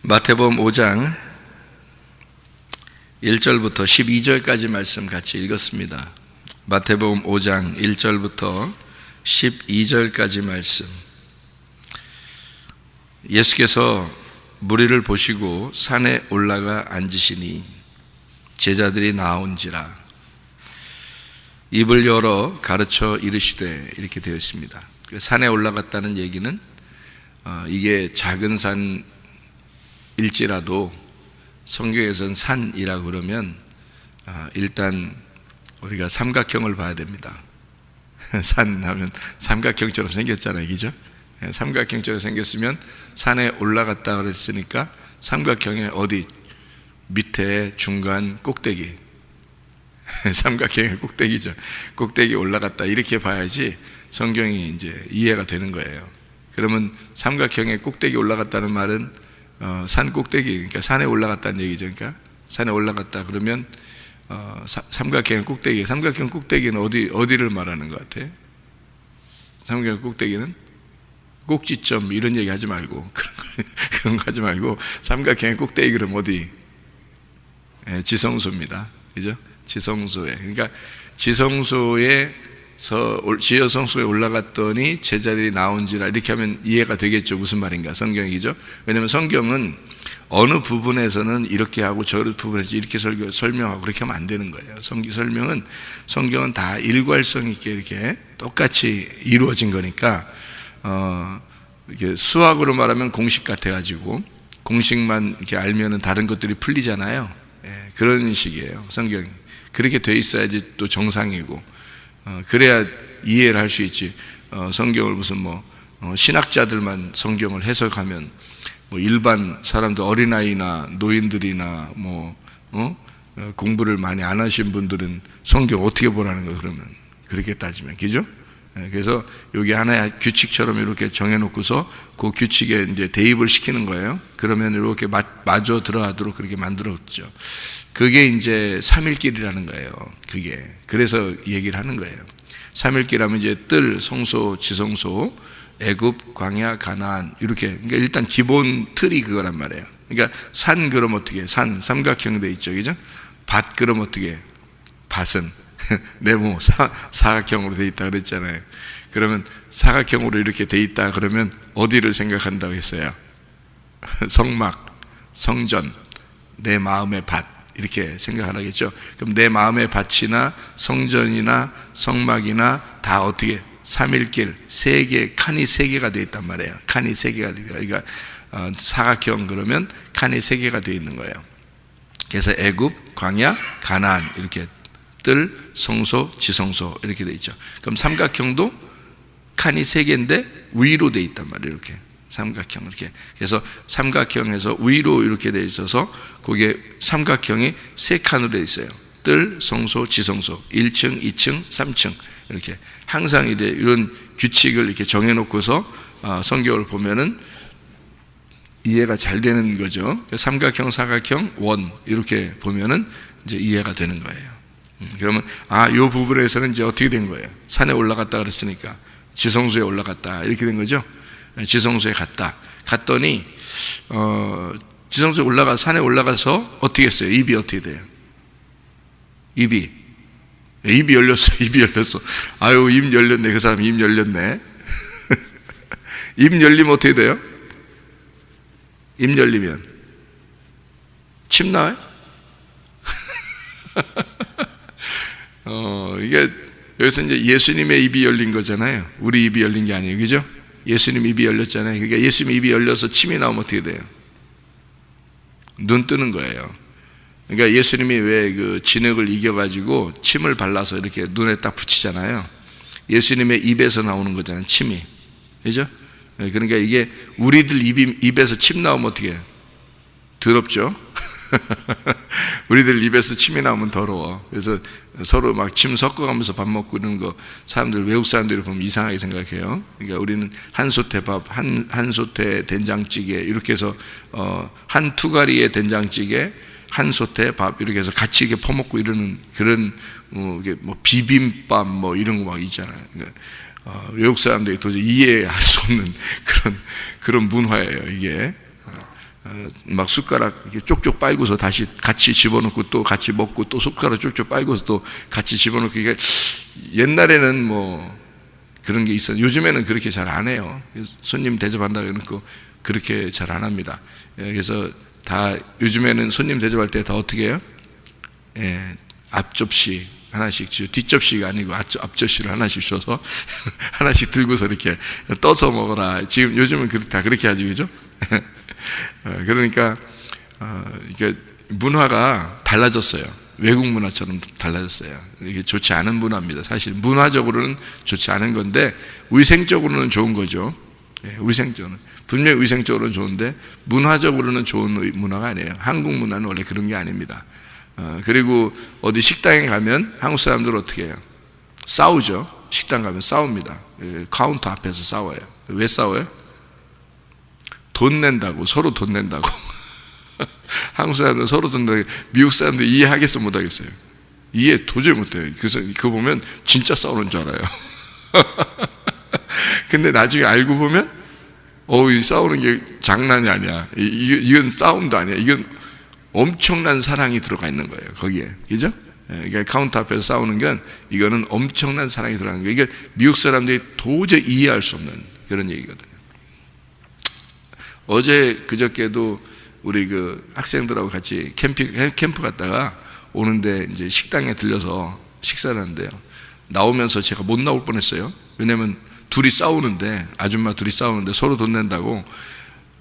마태복음 5장 1절부터 12절까지 말씀 같이 읽었습니다. 마태복음 5장 1절부터 12절까지 말씀. 예수께서 무리를 보시고 산에 올라가 앉으시니 제자들이 나온지라 입을 열어 가르쳐 이르시되, 이렇게 되어 있습니다. 산에 올라갔다는 얘기는 이게 작은 산일지라도 성경에서는 산이라고 그러면 일단 우리가 삼각형을 봐야 됩니다. 산 하면 삼각형처럼 생겼잖아요, 그죠? 삼각형처럼 생겼으면 산에 올라갔다 그랬으니까 삼각형의 어디 밑에 중간 꼭대기, 삼각형의 꼭대기죠. 꼭대기 올라갔다 이렇게 봐야지 성경이 이제 이해가 되는 거예요. 그러면 삼각형의 꼭대기 올라갔다는 말은 산 꼭대기, 그러니까 산에 올라갔다는 얘기죠. 그러니까 산에 올라갔다 그러면 삼각형 꼭대기, 삼각형 꼭대기는 어디를 말하는 것 같아? 삼각형 꼭대기는 꼭지점 이런 얘기 하지 말고 그런 거 하지 말고 삼각형의 꼭대기 그럼 어디? 지성소입니다. 그죠? 지성소에, 그러니까 지성소에 올라갔더니 제자들이 나온지라, 이렇게 하면 이해가 되겠죠. 무슨 말인가, 성경이죠. 왜냐하면 성경은 어느 부분에서는 이렇게 하고 저 부분에서 이렇게 설명하고 그렇게 하면 안 되는 거예요. 성경은 다 일괄성 있게 이렇게 똑같이 이루어진 거니까 이렇게 수학으로 말하면 공식 같아가지고 공식만 이렇게 알면은 다른 것들이 풀리잖아요. 그런 식이에요. 성경이 그렇게 돼 있어야지 또 정상이고, 그래야 이해를 할 수 있지. 성경을 무슨 신학자들만 성경을 해석하면 일반 사람들, 어린아이나 노인들이나 공부를 많이 안 하신 분들은 성경 어떻게 보라는 거예요, 그러면? 그렇게 따지면, 그죠? 그래서 여기 하나의 규칙처럼 이렇게 정해놓고서 그 규칙에 이제 대입을 시키는 거예요. 그러면 이렇게 마저 들어가도록 그렇게 만들었죠. 그게 이제 삼일길이라는 거예요. 그게. 그래서 얘기를 하는 거예요. 삼일길하면 이제 뜰, 성소, 지성소, 애굽, 광야, 가나안, 이렇게. 그러니까 일단 기본 틀이 그거란 말이에요. 그러니까 산 그럼 어떻게? 산 삼각형 돼 있죠, 그죠? 밭 그럼 어떻게? 밭은 네모 사각형으로 돼 있다 그랬잖아요. 그러면 사각형으로 이렇게 돼 있다 그러면 어디를 생각한다고 했어요? 성막, 성전, 내 마음의 밭, 이렇게 생각하라겠죠. 그럼 내 마음의 밭이나 성전이나 성막이나 다 어떻게? 삼일길, 칸이 세 개가 되어 있단 말이에요. 칸이 세 개가 되어 있어요. 그러니까 사각형 그러면 칸이 세 개가 되어 있는 거예요. 그래서 애굽, 광야, 가나안, 이렇게 뜰, 성소, 지성소 이렇게 되어 있죠. 그럼 삼각형도 칸이 세 개인데 위로 되어 있단 말이에요. 이렇게 삼각형, 이렇게. 그래서 삼각형에서 위로 이렇게 되어 있어서 그게 삼각형이 세 칸으로 되어 있어요. 뜰, 성소, 지성소, 1층, 2층, 3층, 이렇게 항상 이런 규칙을 이렇게 정해놓고서 성경을 보면은 이해가 잘 되는 거죠. 삼각형, 사각형, 원 이렇게 보면은 이제 이해가 되는 거예요. 그러면 요 부분에서는 이제 어떻게 된 거예요? 산에 올라갔다 그랬으니까 지성소에 올라갔다 이렇게 된 거죠. 지성소에 갔더니 지성소에 산에 올라가서 어떻게 했어요? 입이 어떻게 돼요? 입이 열렸어. 아유, 입 열렸네. 그 사람 입 열렸네. 입 열리면 어떻게 돼요? 입 열리면 침 나와요? 이게 여기서 이제 예수님의 입이 열린 거잖아요. 우리 입이 열린 게 아니에요, 그죠? 예수님 입이 열렸잖아요. 그러니까 예수님 입이 열려서 침이 나오면 어떻게 돼요? 눈 뜨는 거예요. 그러니까 예수님이 왜 그 진흙을 이겨가지고 침을 발라서 이렇게 눈에 딱 붙이잖아요. 예수님의 입에서 나오는 거잖아요, 침이. 그죠? 그러니까 이게 우리들 입에서 침 나오면 어떻게 해요? 더럽죠? 우리들 입에서 침이 나오면 더러워. 그래서 서로 막 침 섞어가면서 밥 먹고 이런 거 사람들, 외국 사람들이 보면 이상하게 생각해요. 그러니까 우리는 한솥에 밥, 한솥에 된장찌개 이렇게 해서 한 투가리의 된장찌개, 한솥에 밥 이렇게 해서 같이 이렇게 퍼먹고 이러는 그런 비빔밥 이런 거 막 있잖아요. 그러니까 외국 사람들이 도저히 이해할 수 없는 그런 문화예요, 이게. 막 숟가락 이렇게 쪽쪽 빨고서 다시 같이 집어넣고 또 같이 먹고 또 숟가락 쪽쪽 빨고서 또 같이 집어넣고. 이게 옛날에는 뭐 그런 게 있어요. 요즘에는 그렇게 잘 안 해요. 손님 대접한다고 해놓고 그렇게 잘 안 합니다. 그래서 다 요즘에는 손님 대접할 때 다 어떻게 해요? 앞접시 하나씩 주요. 뒷접시가 아니고 앞접시를 하나씩 줘서 하나씩 들고서 이렇게 떠서 먹어라. 지금 요즘은 다 그렇게 하지, 그죠? 그러니까 이게 문화가 달라졌어요. 외국 문화처럼 달라졌어요. 이게 좋지 않은 문화입니다. 사실 문화적으로는 좋지 않은 건데 위생적으로는 좋은 거죠. 위생적으로는 분명히 위생적으로는 좋은데 문화적으로는 좋은 문화가 아니에요. 한국 문화는 원래 그런 게 아닙니다. 그리고 어디 식당에 가면 한국 사람들은 어떻게 해요? 싸우죠. 식당 가면 싸웁니다. 카운터 앞에서 싸워요. 왜 싸워요? 돈 낸다고, 서로 돈 낸다고. 한국 사람들은 서로 돈 낸다고. 미국 사람들 이해하겠어 못하겠어요? 이해 도저히 못해요. 그래서 그거 보면 진짜 싸우는 줄 알아요. 근데 나중에 알고 보면 이 싸우는 게 장난이 아니야. 이건 싸움도 아니야. 이건 엄청난 사랑이 들어가 있는 거예요, 거기에. 그죠? 그러니까 카운터 앞에서 싸우는 건 이거는 엄청난 사랑이 들어가는 거예요. 이게 미국 사람들이 도저히 이해할 수 없는 그런 얘기거든요. 어제 그저께도 우리 그 학생들하고 같이 캠프 갔다가 오는데 이제 식당에 들려서 식사를 하는데요. 나오면서 제가 못 나올 뻔했어요. 왜냐면 둘이 싸우는데, 아줌마 둘이 싸우는데 서로 돈 낸다고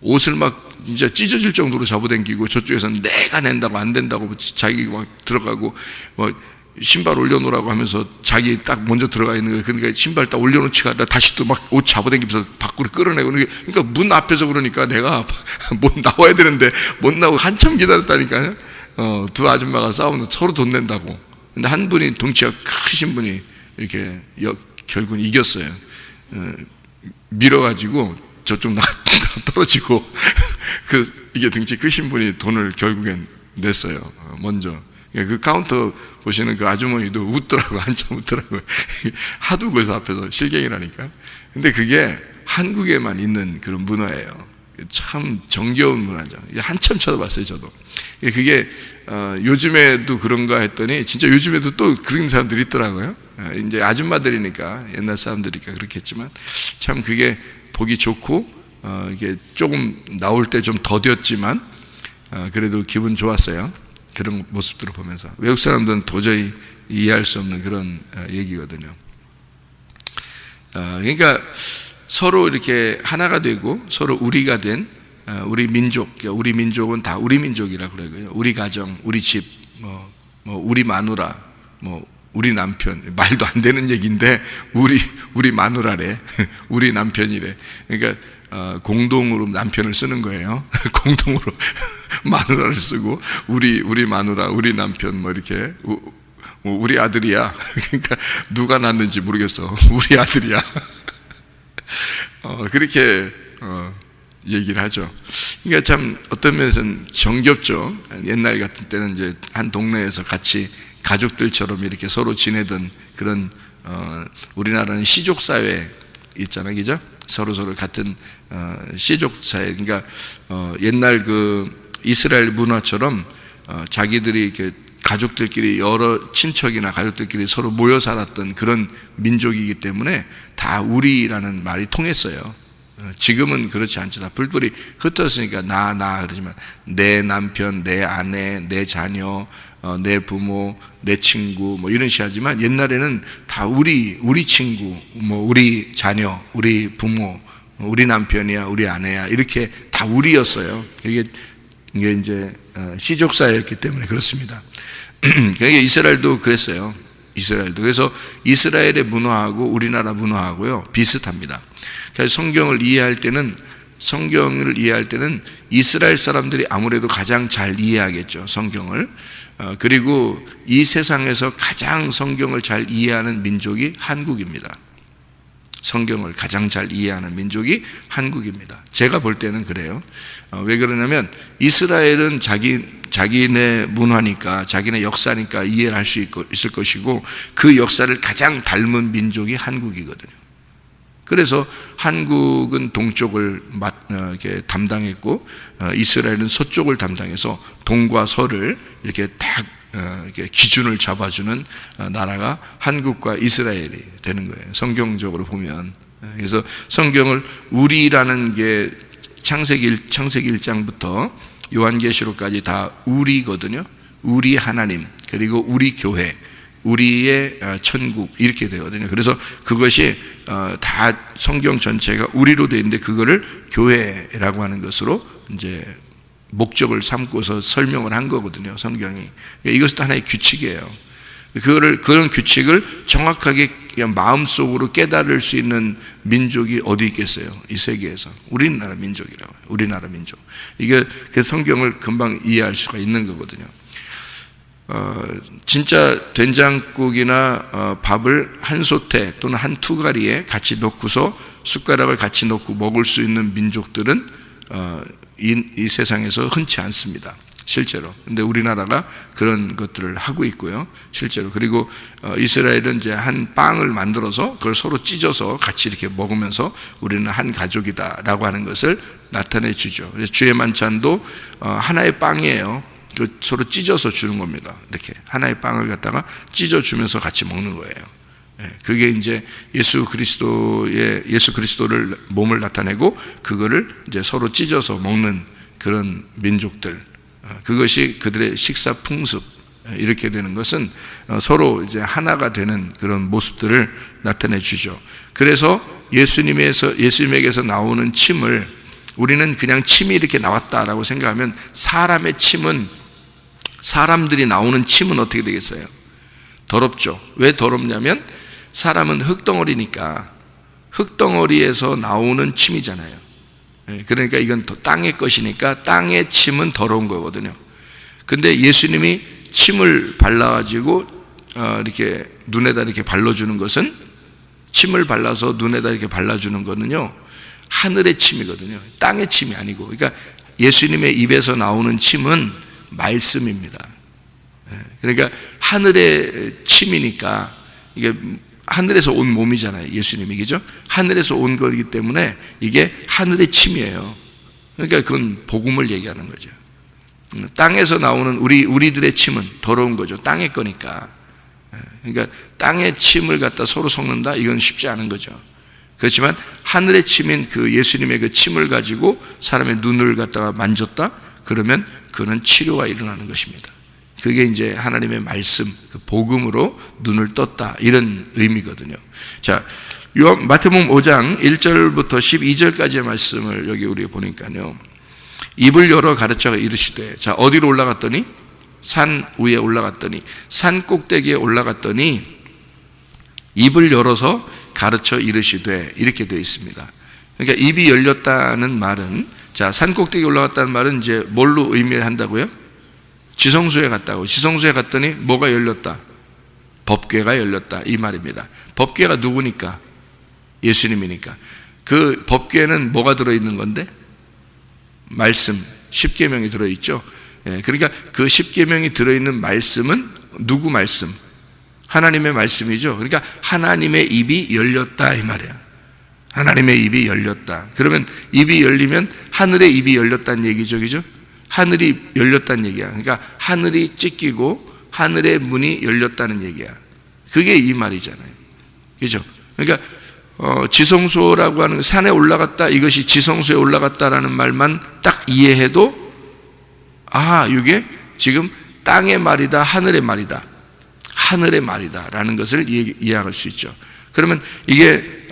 옷을 막 진짜 찢어질 정도로 잡아당기고, 저쪽에서는 내가 낸다고 안 된다고 자기 막 들어가고 뭐 신발 올려놓으라고 하면서 자기 딱 먼저 들어가 있는 거예요. 그러니까 신발 딱 올려놓지 가다 다시 또 막 옷 잡아당기면서 밖으로 끌어내고. 그러니까 문 앞에서 그러니까 내가 못 나와야 되는데 못 나오고 한참 기다렸다니까요. 두 아줌마가 싸우면서 서로 돈 낸다고. 근데 한 분이 덩치가 크신 분이 이렇게 결국은 이겼어요. 밀어가지고 저쪽 떨어지고 이게 등치 크신 분이 돈을 결국엔 냈어요. 먼저. 그 카운터 보시는 그 아주머니도 웃더라고. 한참 웃더라고요. 하도 그래서 앞에서 실갱이라니까. 근데 그게 한국에만 있는 그런 문화예요. 참 정겨운 문화죠. 한참 쳐다봤어요, 저도. 그게 요즘에도 그런가 했더니 진짜 요즘에도 또 그런 사람들이 있더라고요. 이제 아줌마들이니까, 옛날 사람들이니까 그렇겠지만 참 그게 보기 좋고, 이게 조금 나올 때 좀 더뎠지만 그래도 기분 좋았어요. 그런 모습들을 보면서. 외국 사람들은 도저히 이해할 수 없는 그런 얘기거든요. 그러니까 서로 이렇게 하나가 되고 서로 우리가 된 우리 민족, 우리 민족은 다 우리 민족이라고 그래요. 우리 가정, 우리 집, 뭐 우리 마누라, 뭐 우리 남편. 말도 안 되는 얘기인데 우리 마누라래, 우리 남편이래. 그러니까 공동으로 남편을 쓰는 거예요. 공동으로 마누라를 쓰고 우리 마누라, 우리 남편 뭐 이렇게 우리 아들이야. 그러니까 누가 낳는지 모르겠어. 우리 아들이야. 그렇게 얘기를 하죠. 그러니까 참 어떤 면에서는 정겹죠. 옛날 같은 때는 이제 한 동네에서 같이 가족들처럼 이렇게 서로 지내던 그런 우리나라는 시족 사회 있잖아요, 그죠? 서로 같은 시족 사회. 그러니까 옛날 그 이스라엘 문화처럼 자기들이 이렇게 가족들끼리 여러 친척이나 가족들끼리 서로 모여 살았던 그런 민족이기 때문에 다 우리라는 말이 통했어요. 지금은 그렇지 않죠. 다 뿔뿔이 흩어졌으니까 나 그러지만 내 남편, 내 아내, 내 자녀, 내 부모, 내 친구 뭐 이런 식으로 하지만 옛날에는 다 우리 친구, 뭐 우리 자녀, 우리 부모, 우리 남편이야, 우리 아내야 이렇게 다 우리였어요. 이게 이제 시족 사회였기 때문에 그렇습니다. 그러니까 이스라엘도 그랬어요. 이스라엘도. 그래서 이스라엘의 문화하고 우리나라 문화하고요 비슷합니다. 그래서 성경을 이해할 때는 이스라엘 사람들이 아무래도 가장 잘 이해하겠죠, 성경을. 그리고 이 세상에서 가장 성경을 잘 이해하는 민족이 한국입니다. 성경을 가장 잘 이해하는 민족이 한국입니다. 제가 볼 때는 그래요. 왜 그러냐면 이스라엘은 자기네 문화니까, 자기네 역사니까 이해를 할 수 있을 것이고, 그 역사를 가장 닮은 민족이 한국이거든요. 그래서 한국은 동쪽을 이렇게 담당했고 이스라엘은 서쪽을 담당해서 동과 서를 이렇게 딱 이렇게 기준을 잡아주는 나라가 한국과 이스라엘이 되는 거예요. 성경적으로 보면. 그래서 성경을 우리라는 게 창세기 1장부터 요한계시록까지 다 우리거든요. 우리 하나님, 그리고 우리 교회, 우리의 천국 이렇게 되거든요. 그래서 그것이 다 성경 전체가 우리로 되어 있는데 그거를 교회라고 하는 것으로 이제 목적을 삼고서 설명을 한 거거든요. 성경이. 이것도 하나의 규칙이에요. 그런 규칙을 정확하게 마음속으로 깨달을 수 있는 민족이 어디 있겠어요? 이 세계에서. 우리나라 민족이라고요. 우리나라 민족. 이게 성경을 금방 이해할 수가 있는 거거든요. 진짜 된장국이나 밥을 한 솥에 또는 한 투가리에 같이 넣고서 숟가락을 같이 넣고 먹을 수 있는 민족들은 이 세상에서 흔치 않습니다. 실제로. 근데 우리나라가 그런 것들을 하고 있고요. 실제로. 그리고 이스라엘은 이제 한 빵을 만들어서 그걸 서로 찢어서 같이 이렇게 먹으면서 우리는 한 가족이다라고 하는 것을 나타내 주죠. 주의 만찬도 하나의 빵이에요. 서로 찢어서 주는 겁니다. 이렇게 하나의 빵을 갖다가 찢어 주면서 같이 먹는 거예요. 그게 이제 예수 그리스도를 몸을 나타내고 그거를 이제 서로 찢어서 먹는 그런 민족들. 그것이 그들의 식사 풍습. 이렇게 되는 것은 서로 이제 하나가 되는 그런 모습들을 나타내 주죠. 그래서 예수님에게서 나오는 침을 우리는 그냥 침이 이렇게 나왔다라고 생각하면 사람들이 나오는 침은 어떻게 되겠어요? 더럽죠. 왜 더럽냐면 사람은 흙덩어리니까 흙덩어리에서 나오는 침이잖아요. 그러니까 이건 땅의 것이니까 땅의 침은 더러운 거거든요. 근데 예수님이 침을 발라가지고 이렇게 눈에다 이렇게 발라주는 것은, 침을 발라서 눈에다 이렇게 발라주는 거는요, 하늘의 침이거든요. 땅의 침이 아니고. 그러니까 예수님의 입에서 나오는 침은 말씀입니다. 그러니까 하늘의 침이니까 이게 하늘에서 온 몸이잖아요. 예수님이. 그죠? 하늘에서 온 거기 때문에 이게 하늘의 침이에요. 그러니까 그건 복음을 얘기하는 거죠. 땅에서 나오는 우리들의 침은 더러운 거죠. 땅의 거니까. 그러니까 땅의 침을 갖다 서로 섞는다? 이건 쉽지 않은 거죠. 그렇지만 하늘의 침인 그 예수님의 그 침을 가지고 사람의 눈을 갖다가 만졌다? 그러면 그는 치료가 일어나는 것입니다. 그게 이제 하나님의 말씀, 그 복음으로 눈을 떴다, 이런 의미거든요. 자, 마태복음 5장 1절부터 12절까지의 말씀을 여기 우리가 보니까요, 입을 열어 가르쳐 이르시되, 자, 어디로 올라갔더니? 산 위에 올라갔더니, 산 꼭대기에 올라갔더니 입을 열어서 가르쳐 이르시되, 이렇게 되어 있습니다. 그러니까 입이 열렸다는 말은, 자, 산 꼭대기에 올라갔다는 말은 이제 뭘로 의미를 한다고요? 지성소에 갔다고. 지성소에 갔더니 뭐가 열렸다? 법궤가 열렸다, 이 말입니다. 법궤가 누구니까? 예수님이니까. 그 법궤는 뭐가 들어있는 건데? 말씀, 십계명이 들어있죠. 그러니까 그 십계명이 들어있는 말씀은 누구 말씀? 하나님의 말씀이죠. 그러니까 하나님의 입이 열렸다, 이 말이야. 하나님의 입이 열렸다. 그러면 입이 열리면 하늘의 입이 열렸다는 얘기죠. 그죠? 하늘이 열렸다는 얘기야. 그러니까 하늘이 찢기고 하늘의 문이 열렸다는 얘기야. 그게 이 말이잖아요. 그죠? 그러니까 지성소라고 하는, 산에 올라갔다, 이것이 지성소에 올라갔다라는 말만 딱 이해해도, 아, 이게 지금 땅의 말이다, 하늘의 말이다, 하늘의 말이다 라는 것을 이해할 수 있죠. 그러면 이게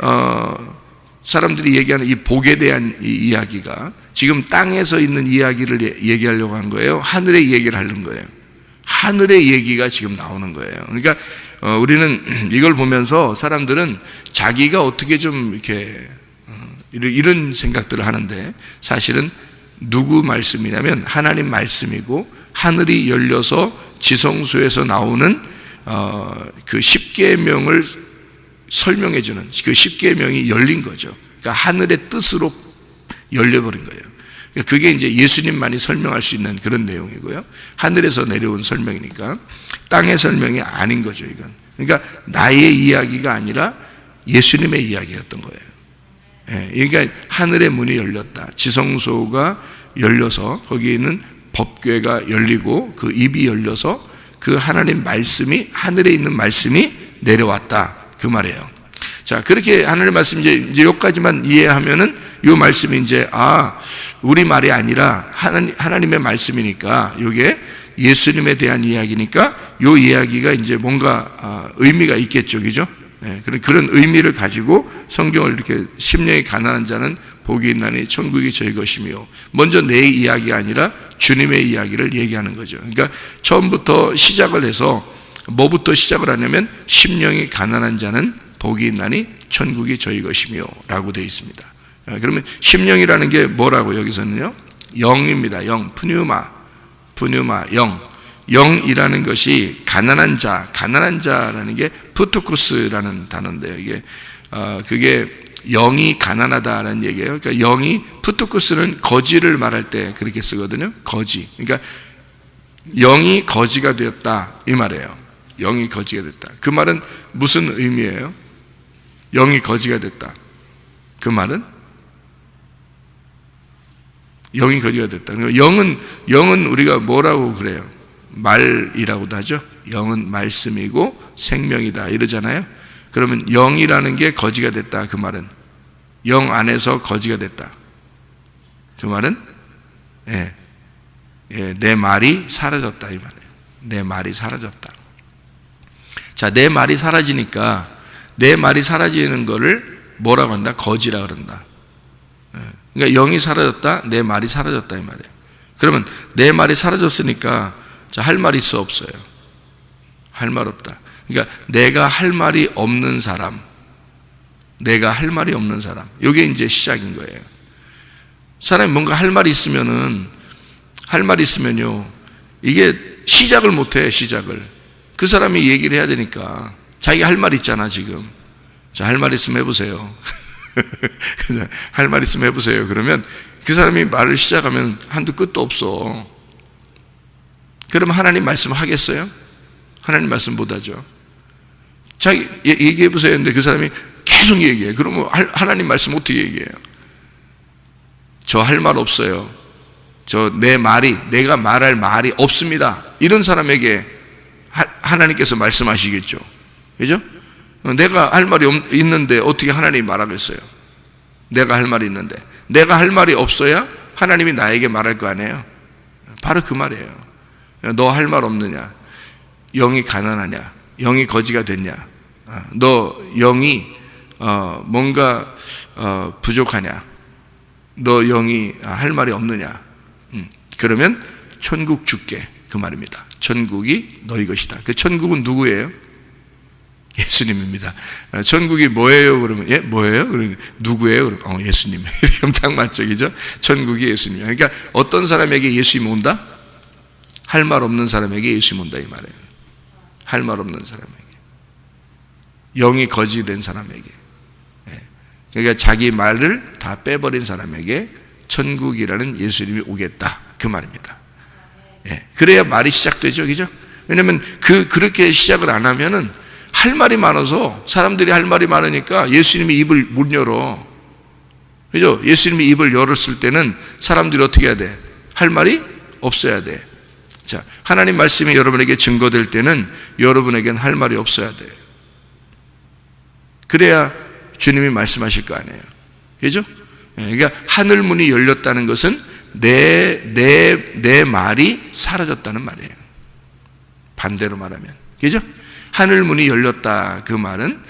사람들이 얘기하는 이 복에 대한 이 이야기가 지금 땅에서 있는 이야기를 얘기하려고 한 거예요? 하늘의 얘기를 하는 거예요? 하늘의 얘기가 지금 나오는 거예요. 그러니까 우리는 이걸 보면서 사람들은 자기가 어떻게 좀 이렇게 이런 생각들을 하는데, 사실은 누구 말씀이냐면 하나님 말씀이고, 하늘이 열려서 지성소에서 나오는 그 십계명을 설명해 주는 그 십계명이 열린 거죠. 그러니까 하늘의 뜻으로 열려버린 거예요. 그러니까 그게 이제 예수님만이 설명할 수 있는 그런 내용이고요. 하늘에서 내려온 설명이니까 땅의 설명이 아닌 거죠, 이건. 그러니까 나의 이야기가 아니라 예수님의 이야기였던 거예요. 그러니까 하늘의 문이 열렸다. 지성소가 열려서 거기에는 법궤가 열리고 그 입이 열려서 그 하나님 말씀이, 하늘에 있는 말씀이 내려왔다 그 말이에요. 자, 그렇게 하나님 말씀 이제 여기까지만 이해하면은 이 말씀이 이제 우리 말이 아니라 하나님의 말씀이니까, 이게 예수님에 대한 이야기니까 이 이야기가 이제 뭔가 의미가 있겠죠, 그죠? 그런 의미를 가지고 성경을 이렇게 심령이 가난한 자는 복이 있나니 천국이 저희 것이며, 먼저 내 이야기가 아니라 주님의 이야기를 얘기하는 거죠. 그러니까 처음부터 시작을 해서 뭐부터 시작을 하냐면 심령이 가난한 자는 복이 있나니 천국이 저희 것이며 라고 되어 있습니다. 그러면 심령이라는 게 뭐라고 여기서는요? 영입니다. 영, 푸뉴마, 영. 영이라는 것이 가난한 자라는 게 푸토코스라는 단어인데요. 이게 그게 영이 가난하다라는 얘기예요. 그러니까 영이, 푸토코스는 거지를 말할 때 그렇게 쓰거든요. 거지. 그러니까 영이 거지가 되었다 이 말이에요. 영이 거지가 됐다. 그 말은 무슨 의미예요? 영이 거지가 됐다. 그 말은 영이 거지가 됐다. 영은 우리가 뭐라고 그래요? 말이라고도 하죠. 영은 말씀이고 생명이다 이러잖아요. 그러면 영이라는 게 거지가 됐다 그 말은, 영 안에서 거지가 됐다 그 말은 내 말이 사라졌다 이 말이에요. 내 말이 사라졌다. 자, 내 말이 사라지니까, 내 말이 사라지는 거를 뭐라고 한다? 거지라 그런다. 그러니까 영이 사라졌다, 내 말이 사라졌다 이 말이에요. 그러면 내 말이 사라졌으니까 자, 할 말 있어 없어요? 할 말 없다. 그러니까 내가 할 말이 없는 사람, 내가 할 말이 없는 사람, 이게 이제 시작인 거예요. 사람이 뭔가 할 말이 있으면요, 이게 시작을 못해. 시작을 그 사람이 얘기를 해야 되니까, 자기 할 말 있잖아 지금. 자, 할 말 있으면 해보세요. 할 말 있으면 해보세요. 그러면 그 사람이 말을 시작하면 한두 끝도 없어. 그러면 하나님 말씀 하겠어요? 하나님 말씀 못하죠. 자기 얘기해보세요 했는데 그 사람이 계속 얘기해. 그러면 하나님 말씀 어떻게 얘기해요? 저 할 말 없어요. 내가 말할 말이 없습니다. 이런 사람에게 하나님께서 말씀하시겠죠. 그죠? 내가 할 말이 있는데 어떻게 하나님이 말하겠어요? 내가 할 말이 있는데, 내가 할 말이 없어야 하나님이 나에게 말할 거 아니에요? 바로 그 말이에요. 너 할 말 없느냐? 영이 가난하냐? 영이 거지가 됐냐? 너 영이 뭔가 부족하냐? 너 영이 할 말이 없느냐? 그러면 천국 줄게 그 말입니다. 천국이 너희 것이다. 그 천국은 누구예요? 예수님입니다. 천국이 뭐예요? 그러면 뭐예요? 그러면 누구예요? 그러면 예수님. 이렇게 하면 딱 맞죠, 그죠? 천국이 예수님. 그러니까 어떤 사람에게 예수님이 온다? 할 말 없는 사람에게 예수님이 온다 이 말이에요. 할 말 없는 사람에게, 영이 거지된 사람에게, 그러니까 자기 말을 다 빼버린 사람에게 천국이라는 예수님이 오겠다 그 말입니다. 그래야 말이 시작되죠, 그죠? 왜냐하면 그렇게 시작을 안 하면은 할 말이 많아서, 사람들이 할 말이 많으니까 예수님이 입을 못 열어, 그죠? 예수님이 입을 열었을 때는 사람들이 어떻게 해야 돼? 할 말이 없어야 돼. 자, 하나님 말씀이 여러분에게 증거될 때는 여러분에게는 할 말이 없어야 돼요. 그래야 주님이 말씀하실 거 아니에요, 그죠? 그러니까 하늘 문이 열렸다는 것은 내 말이 사라졌다는 말이에요. 반대로 말하면, 그죠? 하늘 문이 열렸다 그 말은,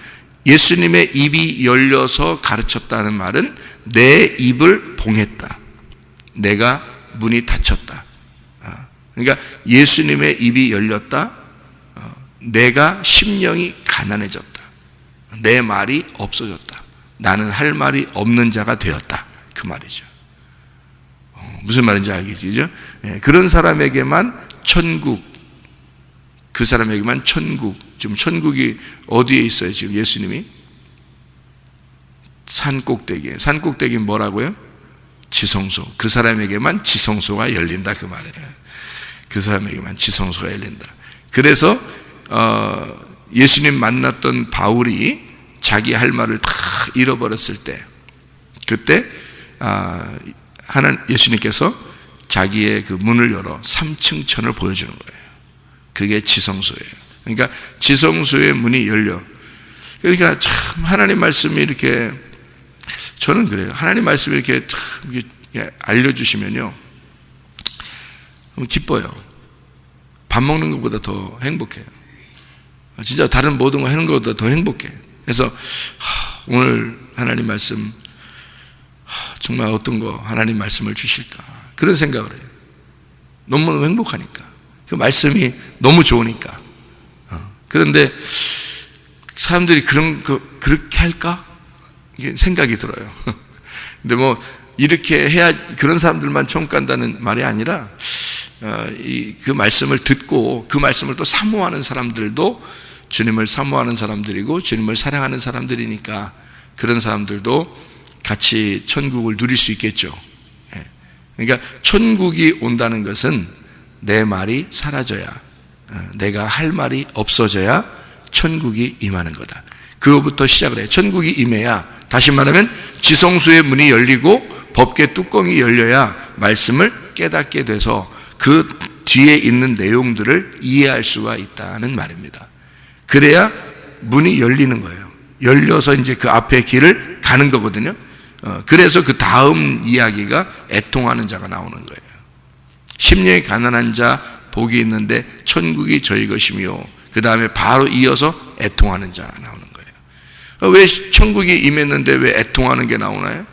예수님의 입이 열려서 가르쳤다는 말은 내 입을 봉했다, 내가 문이 닫혔다. 그러니까 예수님의 입이 열렸다, 내가 심령이 가난해졌다, 내 말이 없어졌다, 나는 할 말이 없는 자가 되었다 그 말이죠. 무슨 말인지 알겠죠? 그런 사람에게만 천국, 그 사람에게만 천국. 지금 천국이 어디에 있어요? 지금 예수님이 산꼭대기에. 산꼭대기는 뭐라고요? 지성소. 그 사람에게만 지성소가 열린다 그 말이에요. 그 사람에게만 지성소가 열린다. 그래서 예수님 만났던 바울이 자기 할 말을 다 잃어버렸을 때, 그때 예수님께서 자기의 그 문을 열어 3층 천을 보여주는 거예요. 그게 지성소예요. 그러니까 지성소의 문이 열려. 그러니까 참 하나님 말씀이 이렇게, 저는 그래요. 하나님 말씀이 이렇게 알려주시면요, 기뻐요. 밥 먹는 것보다 더 행복해요. 진짜 다른 모든 거 하는 것보다 더 행복해. 그래서 오늘 하나님 말씀 정말 어떤 거 하나님 말씀을 주실까, 그런 생각을 해요. 너무너무 행복하니까, 그 말씀이 너무 좋으니까. 그런데 사람들이 그렇게 할까? 이게 생각이 들어요. 근데 뭐 이렇게 해야 그런 사람들만 천국 간다는 말이 아니라, 그 말씀을 듣고 그 말씀을 또 사모하는 사람들도 주님을 사모하는 사람들이고 주님을 사랑하는 사람들이니까, 그런 사람들도 같이 천국을 누릴 수 있겠죠. 그러니까 천국이 온다는 것은 내 말이 사라져야, 내가 할 말이 없어져야 천국이 임하는 거다. 그거부터 시작을 해요. 천국이 임해야, 다시 말하면 지성소의 문이 열리고 법궤 뚜껑이 열려야 말씀을 깨닫게 돼서 그 뒤에 있는 내용들을 이해할 수가 있다는 말입니다. 그래야 문이 열리는 거예요. 열려서 이제 그 앞에 길을 가는 거거든요. 그래서 그 다음 이야기가 애통하는 자가 나오는 거예요. 심령이 가난한 자 복이 있는데 천국이 저희 것이며, 그 다음에 바로 이어서 애통하는 자 나오는 거예요. 왜 천국이 임했는데 왜 애통하는 게 나오나요?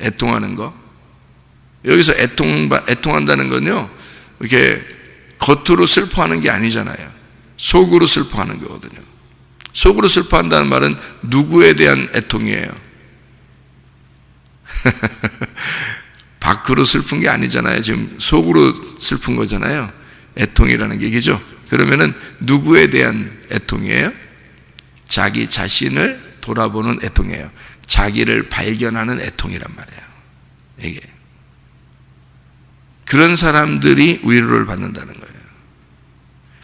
애통하는 거. 여기서 애통한다는 건요, 이렇게 겉으로 슬퍼하는 게 아니잖아요. 속으로 슬퍼하는 거거든요. 속으로 슬퍼한다는 말은 누구에 대한 애통이에요? 밖으로 슬픈 게 아니잖아요. 지금 속으로 슬픈 거잖아요. 애통이라는 게, 그죠? 그러면은 누구에 대한 애통이에요? 자기 자신을 돌아보는 애통이에요. 자기를 발견하는 애통이란 말이에요. 이게 그런 사람들이 위로를 받는다는 거예요.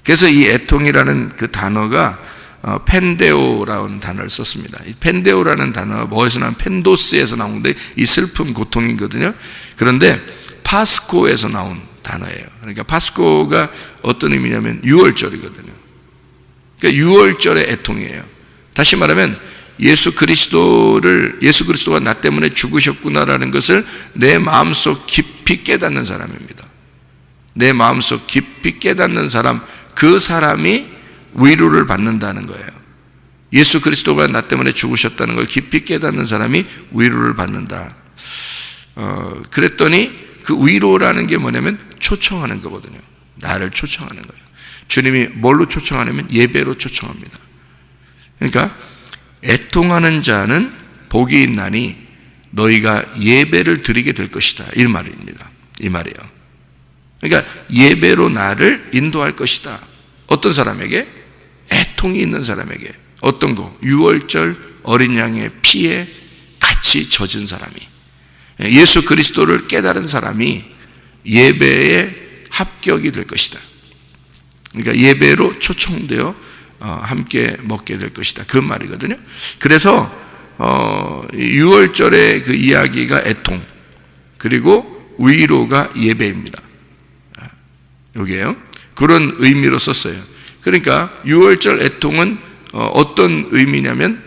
그래서 이 애통이라는 그 단어가 펜데오라는 단어를 썼습니다. 이 펜데오라는 단어가 뭐에서 나온, 펜도스에서 나오는데 이 슬픔, 고통이거든요. 그런데 파스코에서 나온 단어예요. 그러니까 파스코가 어떤 의미냐면 6월절이거든요. 그러니까 6월절의 애통이에요. 다시 말하면 예수 그리스도가 나 때문에 죽으셨구나라는 것을 내 마음속 깊이 깨닫는 사람입니다. 내 마음속 깊이 깨닫는 사람, 그 사람이 위로를 받는다는 거예요. 예수 그리스도가 나 때문에 죽으셨다는 걸 깊이 깨닫는 사람이 위로를 받는다. 그랬더니 그 위로라는 게 뭐냐면 초청하는 거거든요. 나를 초청하는 거예요. 주님이 뭘로 초청하냐면 예배로 초청합니다. 그러니까 애통하는 자는 복이 있나니 너희가 예배를 드리게 될 것이다, 이 말입니다. 이 말이에요. 그러니까 예배로 나를 인도할 것이다. 어떤 사람에게? 애통이 있는 사람에게. 어떤 거? 6월절 어린 양의 피에 같이 젖은 사람이, 예수 그리스도를 깨달은 사람이 예배에 합격이 될 것이다. 그러니까 예배로 초청되어 함께 먹게 될 것이다, 그 말이거든요. 그래서 6월절의 그 이야기가 애통, 그리고 위로가 예배입니다. 여기에요. 그런 의미로 썼어요. 그러니까 6월절 애통은 어떤 의미냐면,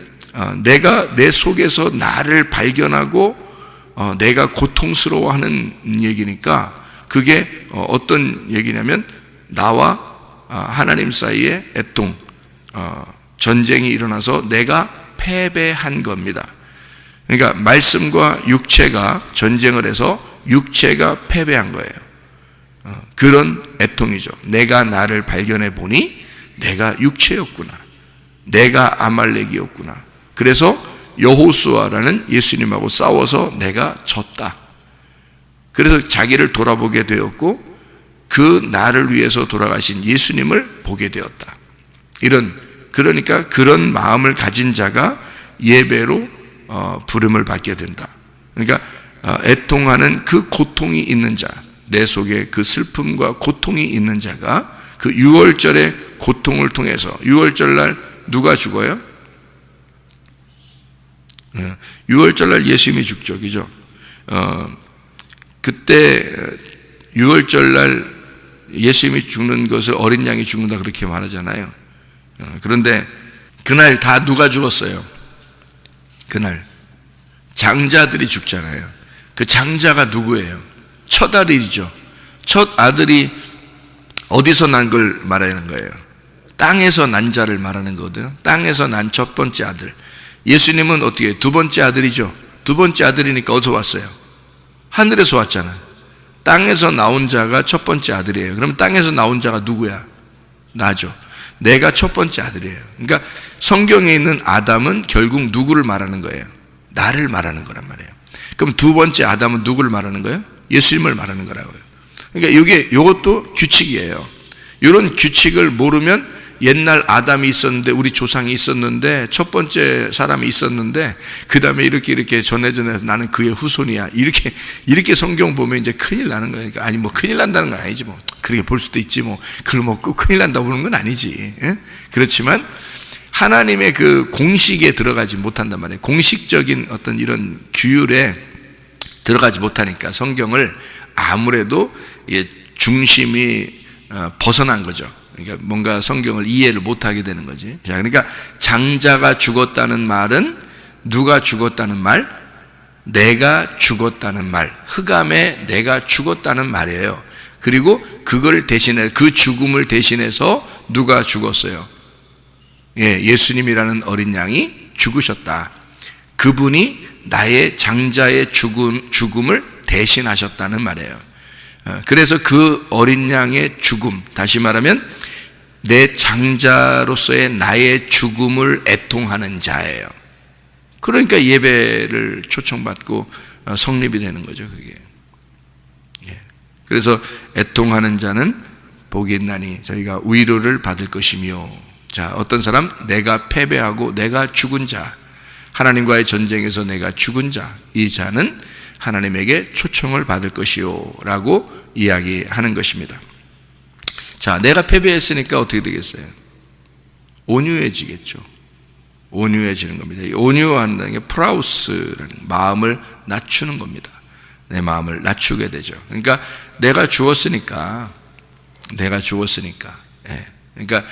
내가 내 속에서 나를 발견하고 내가 고통스러워하는 얘기니까, 그게 어떤 얘기냐면 나와 하나님 사이에 애통, 전쟁이 일어나서 내가 패배한 겁니다. 그러니까 말씀과 육체가 전쟁을 해서 육체가 패배한 거예요. 그런 애통이죠. 내가 나를 발견해 보니 내가 육체였구나, 내가 아말렉이었구나. 그래서 여호수아라는 예수님하고 싸워서 내가 졌다. 그래서 자기를 돌아보게 되었고 그 나를 위해서 돌아가신 예수님을 보게 되었다. 그러니까 그런 마음을 가진 자가 예배로 부름을 받게 된다. 그러니까 애통하는 그 고통이 있는 자, 내 속에 그 슬픔과 고통이 있는 자가 그 6월절의 고통을 통해서, 6월절 날 누가 죽어요? 유월절날 예수님이 죽죠, 그죠? 그때 유월절날 예수님이 죽는 것을 어린 양이 죽는다 그렇게 말하잖아요. 그런데 그날 다 누가 죽었어요? 그날 장자들이 죽잖아요. 그 장자가 누구예요? 첫 아들이죠. 첫 아들이 어디서 난 걸 말하는 거예요? 땅에서 난 자를 말하는 거거든요. 땅에서 난 첫 번째 아들. 예수님은 어떻게 두 번째 아들이죠. 두 번째 아들이니까 어디서 왔어요? 하늘에서 왔잖아요. 땅에서 나온 자가 첫 번째 아들이에요. 그럼 땅에서 나온 자가 누구야? 나죠. 내가 첫 번째 아들이에요. 그러니까 성경에 있는 아담은 결국 누구를 말하는 거예요? 나를 말하는 거란 말이에요. 그럼 두 번째 아담은 누구를 말하는 거예요? 예수님을 말하는 거라고요. 그러니까 이것도 규칙이에요. 이런 규칙을 모르면 옛날 아담이 있었는데, 우리 조상이 있었는데, 첫 번째 사람이 있었는데, 그 다음에 이렇게 전해져서 나는 그의 후손이야. 이렇게 성경 보면 이제 큰일 나는 거니까. 아니, 뭐 큰일 난다는 건 아니지, 뭐. 그렇게 볼 수도 있지, 뭐. 그걸 먹고 큰일 난다고 보는 건 아니지. 예? 그렇지만, 하나님의 그 공식에 들어가지 못한단 말이에요. 공식적인 어떤 이런 규율에 들어가지 못하니까 성경을 아무래도 중심이 벗어난 거죠. 그러니까 뭔가 성경을 이해를 못하게 되는 거지. 자, 그러니까 장자가 죽었다는 말은 누가 죽었다는 말? 내가 죽었다는 말. 흑암에 내가 죽었다는 말이에요. 그리고 그걸 대신해, 그 죽음을 대신해서 누가 죽었어요? 예수님이라는 어린 양이 죽으셨다. 그분이 나의 장자의 죽음을 대신하셨다는 말이에요. 그래서 그 어린 양의 죽음, 다시 말하면 내 장자로서의 나의 죽음을 애통하는 자예요. 그러니까 예배를 초청받고 성립이 되는 거죠, 그게. 그래서 애통하는 자는 복이 있나니 저희가 위로를 받을 것이며. 자, 어떤 사람? 내가 패배하고 내가 죽은 자, 하나님과의 전쟁에서 내가 죽은 자, 이 자는 하나님에게 초청을 받을 것이요 라고 이야기하는 것입니다. 자, 내가 패배했으니까 어떻게 되겠어요? 온유해지겠죠. 온유해지는 겁니다. 이 온유하는 게 프라우스라는, 마음을 낮추는 겁니다. 내 마음을 낮추게 되죠. 그러니까 내가 죽었으니까. 그러니까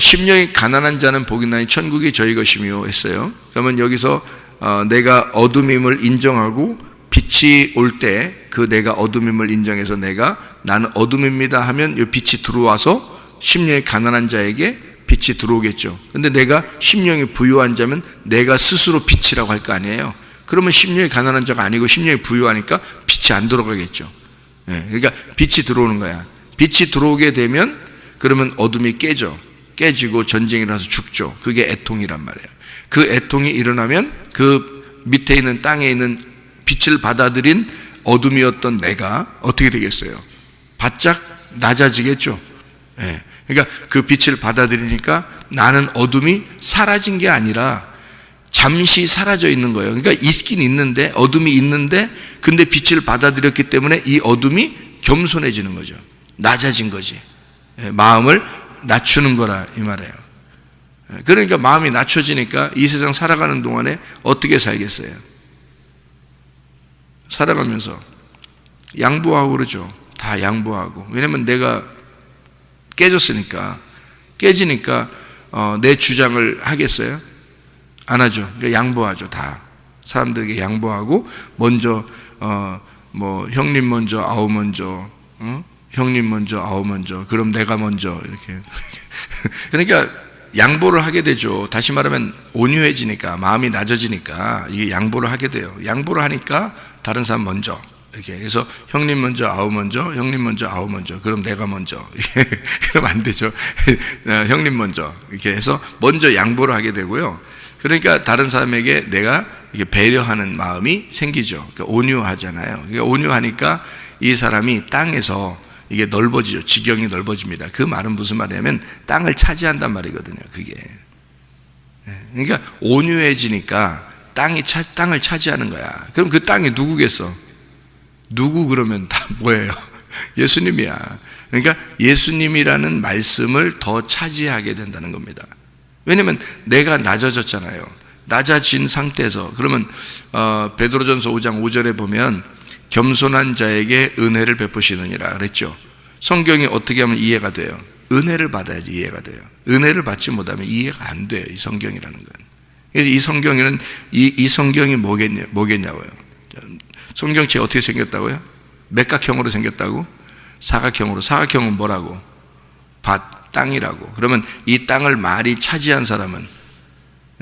심령이 가난한 자는 복이 있나니 천국이 저희 것이며 했어요. 그러면 여기서 내가 어둠임을 인정하고 빛이 올 때 그 내가 어둠임을 인정해서 나는 어둠입니다 하면 이 빛이 들어와서 심령이 가난한 자에게 빛이 들어오겠죠. 근데 내가 심령이 부유한 자면 내가 스스로 빛이라고 할 거 아니에요. 그러면 심령이 가난한 자가 아니고 심령이 부유하니까 빛이 안 들어가겠죠. 그러니까 빛이 들어오는 거야. 빛이 들어오게 되면 그러면 어둠이 깨지고 전쟁이 일어나서 죽죠. 그게 애통이란 말이에요. 그 애통이 일어나면 그 밑에 있는 땅에 있는 빛을 받아들인 어둠이었던 내가 어떻게 되겠어요? 바짝 낮아지겠죠. 그러니까 그 빛을 받아들이니까 나는 어둠이 사라진 게 아니라 잠시 사라져 있는 거예요. 그러니까 있긴 있는데, 어둠이 있는데, 근데 빛을 받아들였기 때문에 이 어둠이 겸손해지는 거죠. 낮아진 거지. 마음을 낮추는 거라 이 말이에요. 그러니까 마음이 낮춰지니까 이 세상 살아가는 동안에 어떻게 살겠어요? 살아가면서 양보하고 그러죠. 다 양보하고. 왜냐면 내가 깨지니까 내 주장을 하겠어요? 안 하죠. 그러니까 양보하죠. 다 사람들에게 양보하고 먼저 뭐 형님 먼저 아우 먼저, 형님 먼저 아우 먼저, 그럼 내가 먼저 이렇게. 그러니까 양보를 하게 되죠. 다시 말하면 온유해지니까, 마음이 낮아지니까 이게 양보를 하게 돼요. 양보를 하니까 다른 사람 먼저 이렇게. 그래서 형님 먼저 아우 먼저, 형님 먼저 아우 먼저, 그럼 내가 먼저. 그럼 안 되죠. 형님 먼저 이렇게 해서 먼저 양보를 하게 되고요. 그러니까 다른 사람에게 내가 이게 배려하는 마음이 생기죠. 그러니까 온유하잖아요. 그러니까 온유하니까 이 사람이 땅에서 이게 넓어지죠. 지경이 넓어집니다. 그 말은 무슨 말이냐면 땅을 차지한단 말이거든요. 그게. 그러니까 온유해지니까 땅을 차지하는 거야. 그럼 그 땅이 누구겠어? 누구 그러면 다 뭐예요? 예수님이야. 그러니까 예수님이라는 말씀을 더 차지하게 된다는 겁니다. 왜냐면 내가 낮아졌잖아요. 낮아진 상태에서. 그러면 베드로전서 5장 5절에 보면 겸손한 자에게 은혜를 베푸시느니라 그랬죠. 성경이 어떻게 하면 이해가 돼요? 은혜를 받아야지 이해가 돼요. 은혜를 받지 못하면 이해가 안 돼요, 이 성경이라는 건. 그래서 이 성경에는 이 성경이 뭐겠냐고요. 성경책 어떻게 생겼다고요? 맥각형으로 생겼다고? 사각형으로. 사각형은 뭐라고? 밭, 땅이라고. 그러면 이 땅을 많이 차지한 사람은,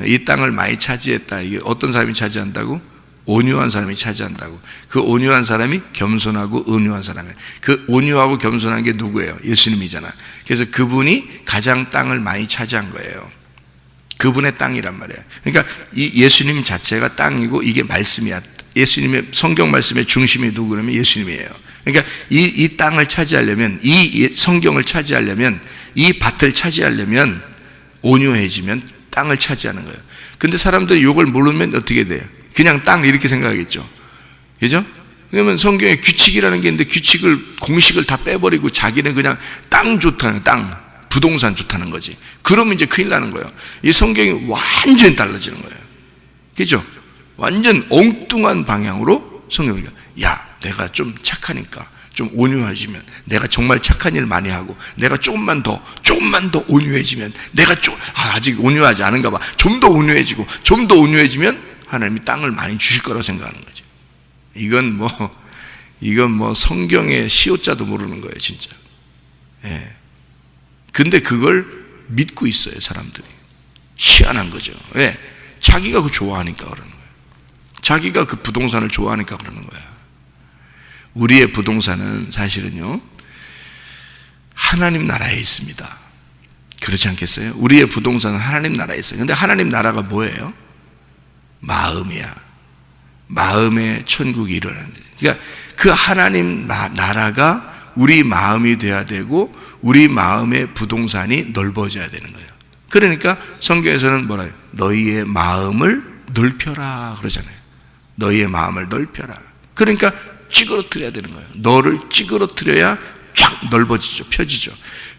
이 땅을 많이 차지했다, 이게 어떤 사람이 차지한다고? 온유한 사람이 차지한다고. 그 온유한 사람이 겸손하고 온유한 사람이에요. 그 온유하고 겸손한 게 누구예요? 예수님이잖아. 그래서 그분이 가장 땅을 많이 차지한 거예요. 그분의 땅이란 말이에요. 그러니까 이 예수님 자체가 땅이고 이게 말씀이야. 예수님의 성경 말씀의 중심이 누구냐면 예수님이에요. 그러니까 이 땅을 차지하려면, 이 성경을 차지하려면, 이 밭을 차지하려면 온유해지면 땅을 차지하는 거예요. 근데 사람들이 이걸 모르면 어떻게 돼요? 그냥 땅 이렇게 생각하겠죠. 그죠? 그러면 성경에 규칙이라는 게 있는데 규칙을, 공식을 다 빼버리고 자기는 그냥 땅 좋다는, 땅, 부동산 좋다는 거지. 그러면 이제 큰일 나는 거예요. 이 성경이 완전히 달라지는 거예요. 그죠? 완전 엉뚱한 방향으로 성경이, 야, 내가 좀 착하니까 좀 온유해지면, 내가 정말 착한 일 많이 하고 내가 조금만 더 온유해지면, 내가 아직 온유하지 않은가 봐, 좀 더 온유해지면 하나님이 땅을 많이 주실 거라고 생각하는 거죠. 이건 뭐 성경의 시옷자도 모르는 거예요, 진짜. 예. 근데 그걸 믿고 있어요, 사람들이. 희한한 거죠. 왜? 자기가 그거 좋아하니까 그러는 거예요. 자기가 그 부동산을 좋아하니까 그러는 거야. 우리의 부동산은 사실은요, 하나님 나라에 있습니다. 그렇지 않겠어요? 우리의 부동산은 하나님 나라에 있어요. 근데 하나님 나라가 뭐예요? 마음이야. 마음의 천국이 일어나는 거예요. 그러니까 그 하나님 나라가 우리 마음이 돼야 되고, 우리 마음의 부동산이 넓어져야 되는 거예요. 그러니까 성경에서는 뭐라 해요? 너희의 마음을 넓혀라 그러잖아요. 너희의 마음을 넓혀라. 그러니까 찌그러뜨려야 되는 거예요. 너를 찌그러뜨려야 쫙 넓어지죠. 펴지죠.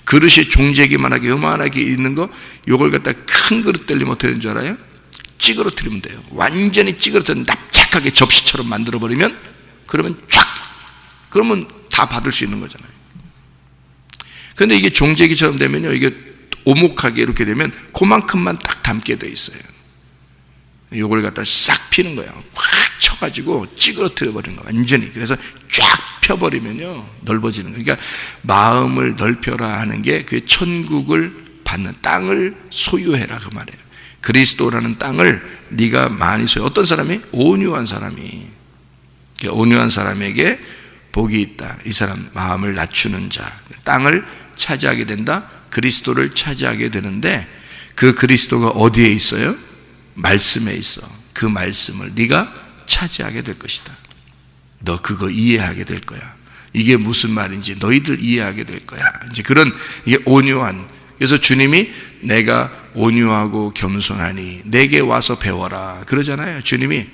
그릇이 종재기만하게 요만하게 있는 거, 요걸 갖다 큰 그릇 들리면 어떻게 되는 줄 알아요? 찌그러뜨리면 돼요. 완전히 찌그러뜨려 납작하게 접시처럼 만들어버리면, 그러면 쫙, 그러면 다 받을 수 있는 거잖아요. 그런데 이게 종재기처럼 되면요, 이게 오목하게 이렇게 되면 그만큼만 딱 담게 돼 있어요. 요걸 갖다 싹 피는 거예요. 확 쳐가지고 찌그러뜨려 버리는 거예요, 완전히. 그래서 쫙 펴버리면요, 넓어지는 거예요. 그러니까 마음을 넓혀라 하는 게 그 천국을 받는 땅을 소유해라 그 말이에요. 그리스도라는 땅을 네가 많이 소유. 어떤 사람이? 온유한 사람이. 온유한 사람에게 복이 있다. 이 사람 마음을 낮추는 자. 땅을 차지하게 된다. 그리스도를 차지하게 되는데, 그 그리스도가 어디에 있어요? 말씀에 있어. 그 말씀을 네가 차지하게 될 것이다. 너 그거 이해하게 될 거야. 이게 무슨 말인지 너희들 이해하게 될 거야. 이제 그런, 이게 온유한. 그래서 주님이 내가 온유하고 겸손하니 내게 와서 배워라 그러잖아요. 주님이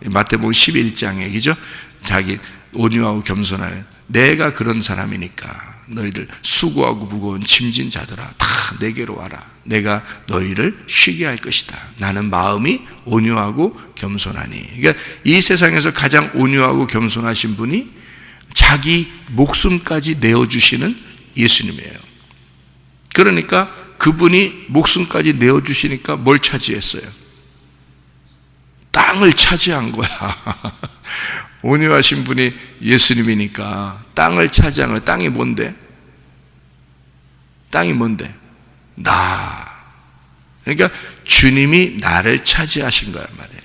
마태복음 11장에, 그죠? 자기 온유하고 겸손하여, 내가 그런 사람이니까 너희들 수고하고 무거운 짐진 자들아 다 내게로 와라. 내가 너희를 쉬게 할 것이다. 나는 마음이 온유하고 겸손하니. 그러니까 이 세상에서 가장 온유하고 겸손하신 분이 자기 목숨까지 내어주시는 예수님이에요. 그러니까 그분이 목숨까지 내어주시니까 뭘 차지했어요? 땅을 차지한 거야. 온유하신 분이 예수님이니까 땅을 차지한 거야. 땅이 뭔데? 땅이 뭔데? 나. 그러니까 주님이 나를 차지하신 거란 말이야.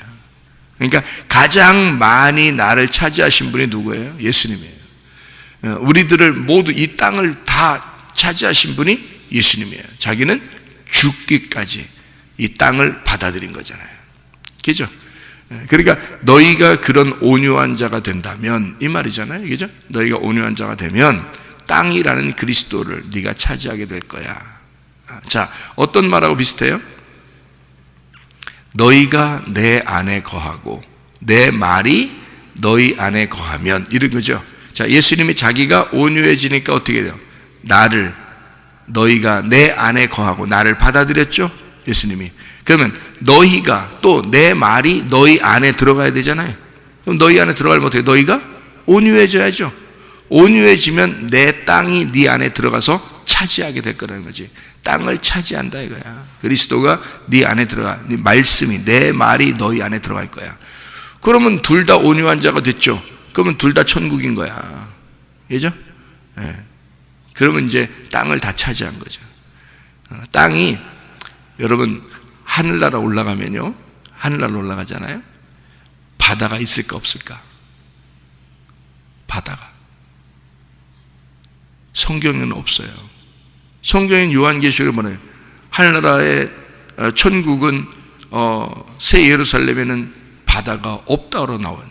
그러니까 가장 많이 나를 차지하신 분이 누구예요? 예수님이에요. 우리들을 모두 이 땅을 다 차지하신 분이 예수님이에요. 자기는 죽기까지 이 땅을 받아들인 거잖아요. 그죠? 그러니까 너희가 그런 온유한 자가 된다면, 이 말이잖아요. 그죠? 너희가 온유한 자가 되면 땅이라는 그리스도를 네가 차지하게 될 거야. 자, 어떤 말하고 비슷해요? 너희가 내 안에 거하고 내 말이 너희 안에 거하면, 이런 거죠. 자, 예수님이 자기가 온유해지니까 어떻게 돼요? 너희가 내 안에 거하고 나를 받아들였죠? 예수님이. 그러면 너희가, 또 내 말이 너희 안에 들어가야 되잖아요. 그럼 너희 안에 들어가려면 어떻게? 너희가 온유해져야죠. 온유해지면 내 땅이 네 안에 들어가서 차지하게 될 거라는 거지. 땅을 차지한다 이거야. 그리스도가 네 안에 들어가, 네 말씀이, 내 말이 너희 안에 들어갈 거야. 그러면 둘 다 온유한 자가 됐죠. 그러면 둘 다 천국인 거야. 그죠? 예. 그러면 이제 땅을 다 차지한 거죠. 땅이, 여러분, 하늘나라 올라가면요, 하늘나라 올라가잖아요. 바다가 있을까 없을까? 바다가. 성경에는 없어요. 성경인 요한계시록에 뭐래요? 하늘나라의 천국은 새 예루살렘에는 바다가 없다로 나와요.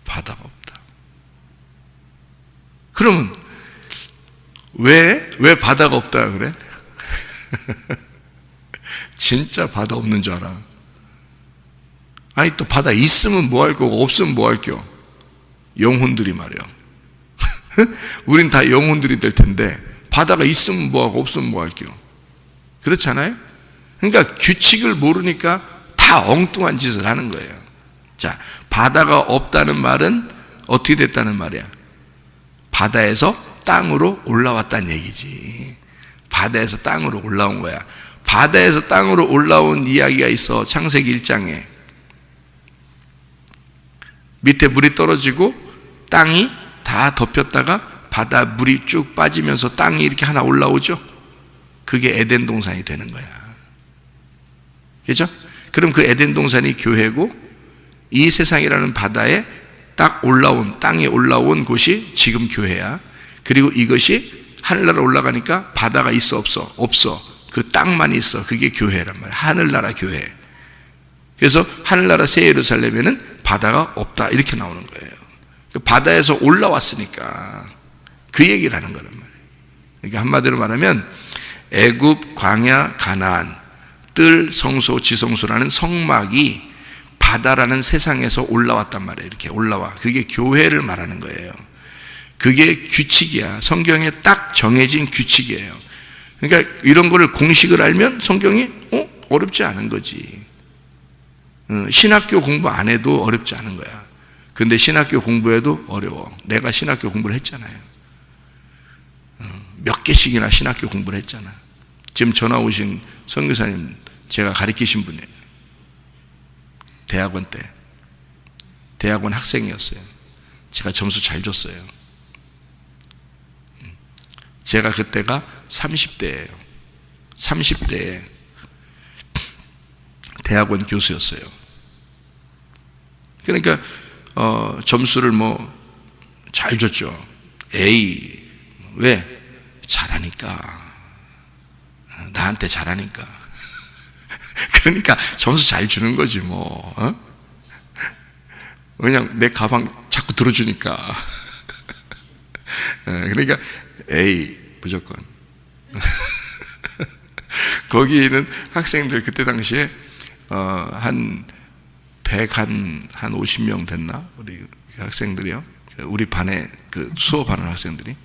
바다가 없다. 그러면 왜 바다가 없다 그래? 진짜 바다 없는 줄 알아. 아니 또 바다 있으면 뭐 할 거고 없으면 뭐 할겨? 영혼들이 말이야. 우린 다 영혼들이 될 텐데 바다가 있으면 뭐하고 없으면 뭐 할게요? 그렇잖아요? 그러니까 규칙을 모르니까 다 엉뚱한 짓을 하는 거예요. 자, 바다가 없다는 말은 어떻게 됐다는 말이야? 바다에서 땅으로 올라왔다는 얘기지. 바다에서 땅으로 올라온 거야. 바다에서 땅으로 올라온 이야기가 있어. 창세기 1장에 밑에 물이 떨어지고 땅이 다 덮였다가 바다 물이 쭉 빠지면서 땅이 이렇게 하나 올라오죠. 그게 에덴 동산이 되는 거야. 그렇죠? 그럼 그 에덴 동산이 교회고, 이 세상이라는 바다에 딱 올라온, 땅에 올라온 곳이 지금 교회야. 그리고 이것이 하늘나라 올라가니까 바다가 있어 없어? 없어. 그 땅만 있어. 그게 교회란 말이야. 하늘나라 교회. 그래서 하늘나라 새 예루살렘에는 바다가 없다 이렇게 나오는 거예요. 바다에서 올라왔으니까 그 얘기를 하는 거란 말이에요. 그러니까 한마디로 말하면 애굽, 광야, 가나안, 뜰, 성소, 지성소라는 성막이 바다라는 세상에서 올라왔단 말이에요. 이렇게 올라와. 그게 교회를 말하는 거예요. 그게 규칙이야. 성경에 딱 정해진 규칙이에요. 그러니까 이런 거를 공식을 알면 성경이 어렵지 않은 거지. 신학교 공부 안 해도 어렵지 않은 거야. 근데 신학교 공부해도 어려워. 내가 신학교 공부를 했잖아요. 몇 개씩이나 신학교 공부를 했잖아. 지금 전화 오신 선교사님 제가 가르치신 분이에요. 대학원 때. 대학원 학생이었어요. 제가 점수 잘 줬어요. 제가 그때가 30대예요. 30대에 대학원 교수였어요. 그러니까 점수를 뭐 잘 줬죠. A. 왜? 잘하니까. 나한테 잘하니까. 그러니까 점수 잘 주는 거지 뭐. 그냥 내 가방 자꾸 들어주니까. 그러니까 A 무조건. 거기는 학생들 그때 당시에 한 50명 됐나? 우리 학생들이요. 우리 반에 그 수업하는 학생들이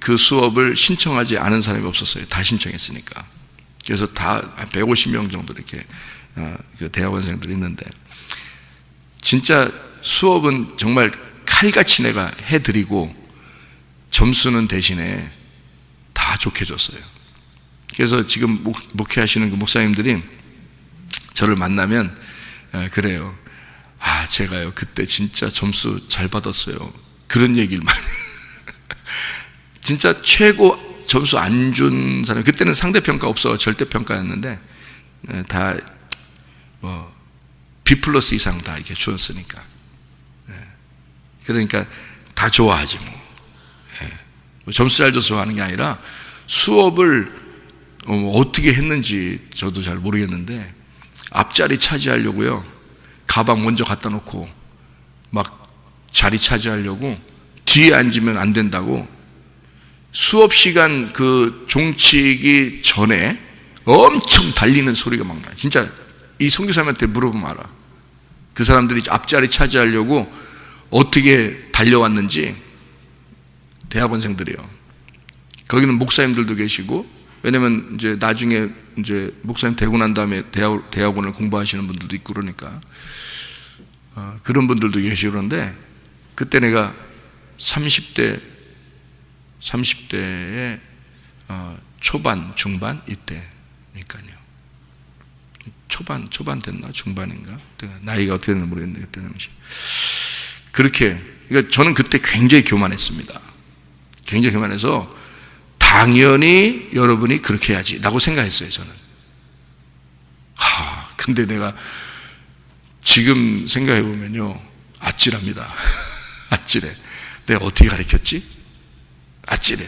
그 수업을 신청하지 않은 사람이 없었어요. 다 신청했으니까. 그래서 다 150명 정도 이렇게 그 대학원생들이 있는데, 진짜 수업은 정말 칼같이 내가 해드리고 점수는 대신에 다 좋게 줬어요. 그래서 지금 목회하시는 그 목사님들이 저를 만나면 그래요. 제가요 그때 진짜 점수 잘 받았어요. 그런 얘기를 많이. 진짜 최고 점수 안 준 사람, 그때는 상대평가 없어 절대평가였는데 다 뭐 B+ 이상 다 이렇게 주었으니까. 그러니까 다 좋아하지 뭐. 점수 잘 줘서 하는 게 아니라 수업을 어떻게 했는지 저도 잘 모르겠는데 앞자리 차지하려고요. 가방 먼저 갖다 놓고 막 자리 차지하려고 뒤에 앉으면 안 된다고 수업 시간 그 종치기 전에 엄청 달리는 소리가 막 나요. 진짜 이 선교사님한테 물어보면 알아. 그 사람들이 앞자리 차지하려고 어떻게 달려왔는지. 대학원생들이요. 거기는 목사님들도 계시고 왜냐면 이제 나중에 이제 목사님 되고 난 다음에 대학원을 공부하시는 분들도 있고 그러니까 그런 분들도 계시고 그런데 그때 내가 30대의 초반, 중반 이때니까요. 초반 됐나 중반인가? 나이가 어떻게 됐나 모르겠는데 그때 당시 그렇게 그러니까 저는 그때 굉장히 교만했습니다. 굉장히 교만해서 당연히 여러분이 그렇게 해야지 라고 생각했어요. 저는. 근데 내가 지금 생각해 보면요 아찔합니다. 아찔해. 내가 어떻게 가르쳤지? 아찔해.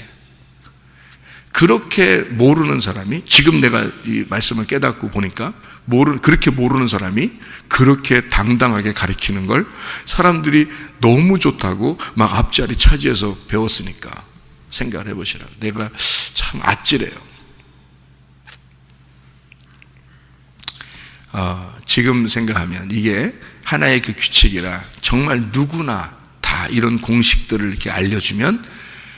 그렇게 모르는 사람이 지금 내가 이 말씀을 깨닫고 보니까 그렇게 모르는 사람이 그렇게 당당하게 가르치는 걸 사람들이 너무 좋다고 막 앞자리 차지해서 배웠으니까 생각을 해보시라고. 내가 참 아찔해요. 지금 생각하면 이게 하나의 그 규칙이라 정말 누구나 다 이런 공식들을 이렇게 알려주면